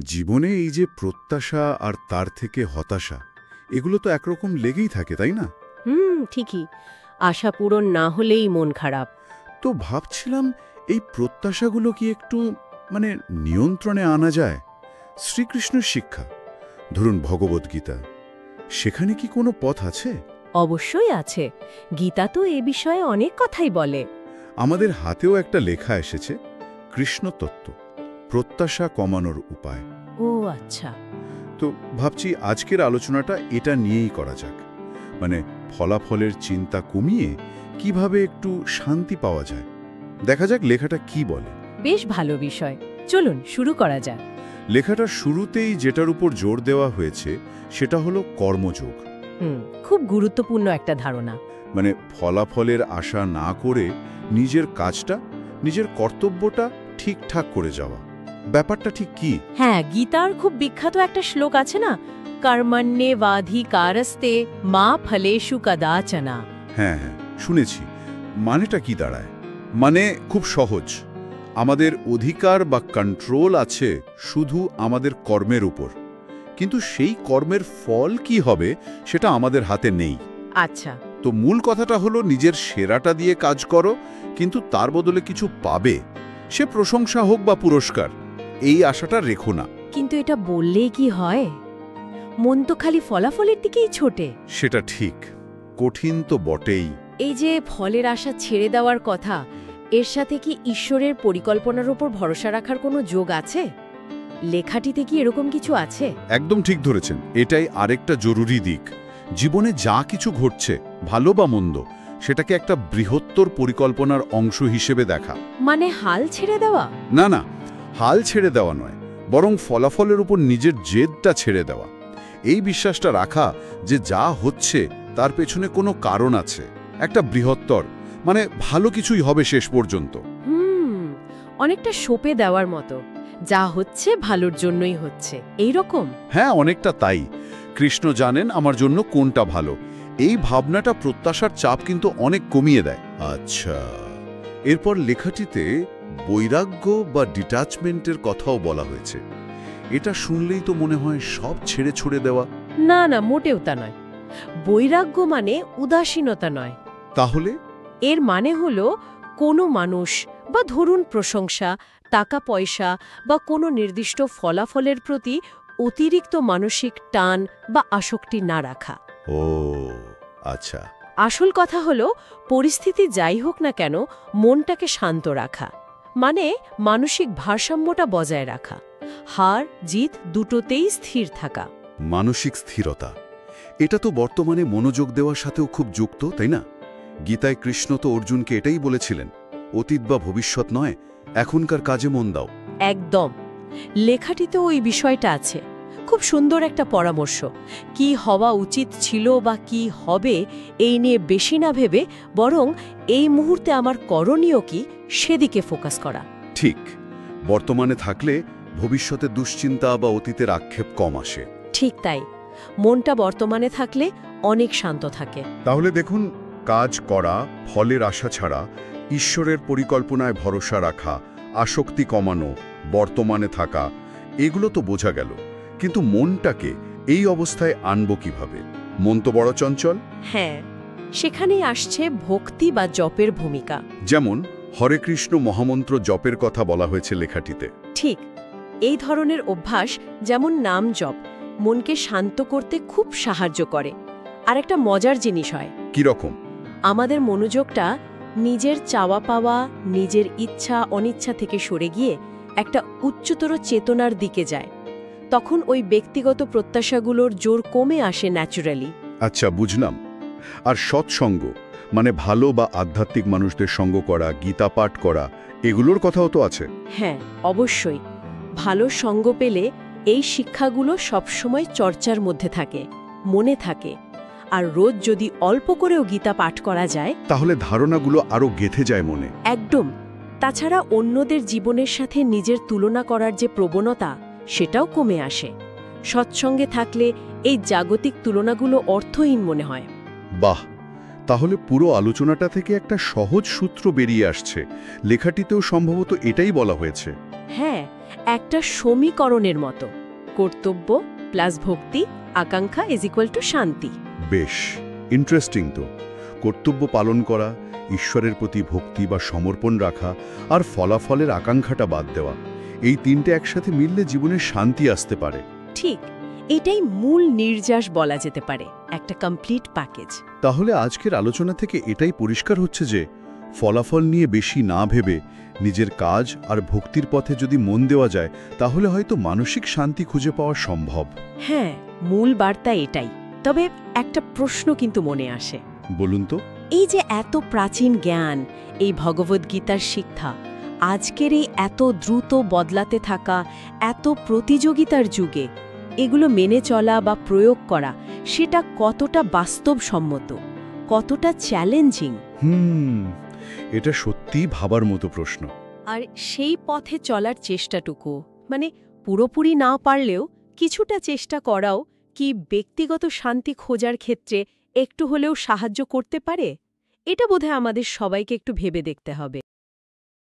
জীবনে এই যে প্রত্যাশা আর তার থেকে হতাশা, এগুলো তো একরকম লেগেই থাকে, তাই না? ঠিকই। আশা পূরণ না হলেই মন খারাপ। তো ভাবছিলাম, এই প্রত্যাশাগুলো কি একটু নিয়ন্ত্রণে আনা যায়? শ্রীকৃষ্ণের শিক্ষা, ধরুন ভগবদ্গীতা, সেখানে কি কোনো পথ আছে? অবশ্যই আছে। গীতা তো এ বিষয়ে অনেক কথাই বলে। আমাদের হাতেও একটা লেখা এসেছে, কৃষ্ণতত্ত্ব, প্রত্যাশা কমানোর উপায়। ও আচ্ছা। তো ভাবছি আজকের আলোচনাটা এটা নিয়েই করা যাক। ফলাফলের চিন্তা কমিয়ে কিভাবে একটু শান্তি পাওয়া যায়। দেখা যাক লেখাটা কি বলে। বেশ ভালো বিষয়, চলুন শুরু করা যাক। লেখাটার শুরুতেই যেটার উপর জোর দেওয়া হয়েছে সেটা হলো কর্মযোগ। খুব গুরুত্বপূর্ণ একটা ধারণা। ফলাফলের আশা না করে নিজের কাজটা, নিজের কর্তব্যটা ঠিকঠাক করে যাওয়া। ব্যাপারটা ঠিক কি? হ্যাঁ, গীতার খুব বিখ্যাত একটা শ্লোক আছে না, কর্মণ্যেবাধিকারস্তে মা ফলেষু কদাচনা। হ্যাঁ, শুনেছি। মানেটা কি দাঁড়ায়? খুব সহজ, আমাদের অধিকার বা কন্ট্রোল আছে শুধু আমাদের কর্মের উপর, কিন্তু সেই কর্মের ফল কি হবে সেটা আমাদের হাতে নেই। আচ্ছা। তো মূল কথাটা হলো নিজের সেরাটা দিয়ে কাজ করো, কিন্তু তার বদলে কিছু পাবে, সে প্রশংসা হোক বা পুরস্কার, এই আশাটা রেখো না। কিন্তু এটা বললেই কি হয়? মন তো খালি ফলাফলের দিকেই ছোটে। সেটা ঠিক, কঠিন তো বটেই। এই যে ফলের আশা ছেড়ে দেওয়ার কথা, এর সাথে কি ঈশ্বরের পরিকল্পনার উপর ভরসা রাখার কোনো যোগ আছে? লেখাটিতে কি এরকম কিছু আছে? একদম ঠিক ধরেছেন, এটাই আরেকটা জরুরি দিক। জীবনে যা কিছু ঘটছে, ভালো বা মন্দ, সেটাকে একটা বৃহত্তর পরিকল্পনার অংশ হিসেবে দেখা। হাল ছেড়ে দেওয়া? না, হাল ছেড়ে দেওয়া নয়, বরং ফলাফলের উপর নিজের জেদটা ছেড়ে দেওয়া। এই বিশ্বাসটা রাখা যে যা হচ্ছে তার পেছনে কোনো কারণ আছে, একটা বৃহত্তর, ভালো কিছুই হবে শেষ পর্যন্ত। অনেকটা সঁপে দেওয়ার মতো, যা হচ্ছে ভালোর জন্যই হচ্ছে, এই রকম। হ্যাঁ, অনেকটা তাই। কৃষ্ণ জানেন আমার জন্য কোনটা ভালো, এই ভাবনাটা প্রত্যাশার চাপ কিন্তু অনেক কমিয়ে দেয়। আচ্ছা, এরপর লেখাটিতে বৈরাগ্য বা ডিটাচমেন্টের কথাও বলা হয়েছে। এটা শুনলেই তো মনে হয় সব ছেড়ে ছুড়ে দেওয়া। না, মোটেও তা নয়। বৈরাগ্য মানে উদাসীনতা নয়। তাহলে? এর মানে হলো কোনো মানুষ বা ধরুন প্রশংসা, টাকা পয়সা বা কোনো নির্দিষ্ট ফলাফলের প্রতি অতিরিক্ত মানসিক টান বা আসক্তি না রাখা। ও আচ্ছা। আসল কথা হলো পরিস্থিতি যাই হোক না কেন মনটাকে শান্ত রাখা, মানসিক ভারসাম্যটা বজায় রাখা, হার জিত দুটোতেই স্থির থাকা। মানসিক স্থিরতা, এটা তো বর্তমানে মনোযোগ দেওয়ার সাথেও খুব যুক্ত, তাই না? গীতায় কৃষ্ণ তো অর্জুনকে এটাই বলেছিলেন, অতীত বা ভবিষ্যৎ নয়, এখনকার কাজে মন দাও। একদম, লেখাটিতেও ওই বিষয়টা আছে। খুব সুন্দর একটা পরামর্শ। কি হওয়া উচিত ছিল বা কি হবে এই নিয়ে বেশি না ভেবে বরং এই মুহূর্তে আমার করণীয় কি সেদিকে ফোকাস করা। ঠিক, বর্তমানে থাকলে ভবিষ্যতে দুশ্চিন্তা বা অতীতের আক্ষেপ কম আসে। ঠিক তাই, মনটা বর্তমানে থাকলে অনেক শান্ত থাকে। তাহলে দেখুন, কাজ করা, ফলের আশা ছাড়া, ঈশ্বরের পরিকল্পনায় ভরসা রাখা, আসক্তি কমানো, বর্তমানে থাকা, এগুলো তো বোঝা গেল। কিন্তু মনটাকে এই অবস্থায় আনব কিভাবে? মন তো বড় চঞ্চল। হ্যাঁ, সেখানেই আসছে ভক্তি বা জপের ভূমিকা। যেমন হরে কৃষ্ণ মহামন্ত্র জপের কথা বলা হয়েছে লেখাটিতে। ঠিক, এই ধরনের অভ্যাস যেমন নাম জপ মনকে শান্ত করতে খুব সাহায্য করে। আর একটা মজার জিনিস হয়। কি রকম? আমাদের মনোযোগটা নিজের চাওয়া পাওয়া, নিজের ইচ্ছা অনিচ্ছা থেকে সরে গিয়ে একটা উচ্চতর চেতনার দিকে যায়। তখন ওই ব্যক্তিগত প্রত্যাশাগুলোর জোর কমে আসে ন্যাচুরালি। আচ্ছা, বুঝলাম। আর সৎসঙ্গ, ভালো বা আধ্যাত্মিক মানুষদের সঙ্গ করা, গীতা পাঠ করা, এগুলোর কথাও তো আছে। হ্যাঁ, অবশ্যই। ভালো সঙ্গ পেলে এই শিক্ষাগুলো সবসময় চর্চার মধ্যে থাকে, মনে থাকে। আর রোজ যদি অল্প করেও গীতা পাঠ করা যায় তাহলে ধারণাগুলো আরো গেঁথে যায় মনে। একদম। তাছাড়া অন্যদের জীবনের সাথে নিজের তুলনা করার যে প্রবণতা, সেটাও কমে আসে। সৎসঙ্গে থাকলে এই জাগতিক তুলনাগুলো অর্থহীন মনে হয়। বাহ, তাহলে পুরো আলোচনাটা থেকে একটা সহজ সূত্র বেরিয়ে আসছে। লেখাটিতেও সম্ভবত এটাই বলা হয়েছে। হ্যাঁ, একটা সমীকরণের মতো। কর্তব্য প্লাস ভক্তি আকাঙ্ক্ষা = শান্তি। বেশ ইন্টারেস্টিং তো। কর্তব্য পালন করা, ঈশ্বরের প্রতি ভক্তি বা সমর্পণ রাখা, আর ফলাফলের আকাঙ্ক্ষাটা বাদ দেওয়া, এই তিনটে একসাথে মিললে জীবনে শান্তি আসতে পারে। ঠিক, এটাই মূল নির্যাস বলা যেতে পারে, একটা কমপ্লিট প্যাকেজ। তাহলে আজকের আলোচনা থেকে এটাই পরিষ্কার হচ্ছে যে ফলাফল নিয়ে বেশি না ভেবে নিজের কাজ আর ভক্তির পথে যদি মন দেওয়া যায়, তাহলে হয়তো মানসিক শান্তি খুঁজে পাওয়া সম্ভব। হ্যাঁ, মূল বার্তা এটাই। তবে একটা প্রশ্ন কিন্তু মনে আসে। বলুন তো। এই যে এত প্রাচীন জ্ঞান, এই ভগবদ্গীতার শিক্ষা, আজকের এই এত দ্রুত বদলাতে থাকা, এত প্রতিযোগিতার যুগে এগুলো মেনে চলা বা প্রয়োগ করা, সেটা কতটা বাস্তবসম্মত, কতটা চ্যালেঞ্জিং? এটা সত্যিই ভাবার মতো প্রশ্ন। আর সেই পথে চলার চেষ্টাটুকু, মানে পুরোপুরি না পারলেও কিছুটা চেষ্টা করাও কি ব্যক্তিগত শান্তি খোঁজার ক্ষেত্রে একটু হলেও সাহায্য করতে পারে? এটা বোধহয় আমাদের সবাইকে একটু ভেবে দেখতে হবে।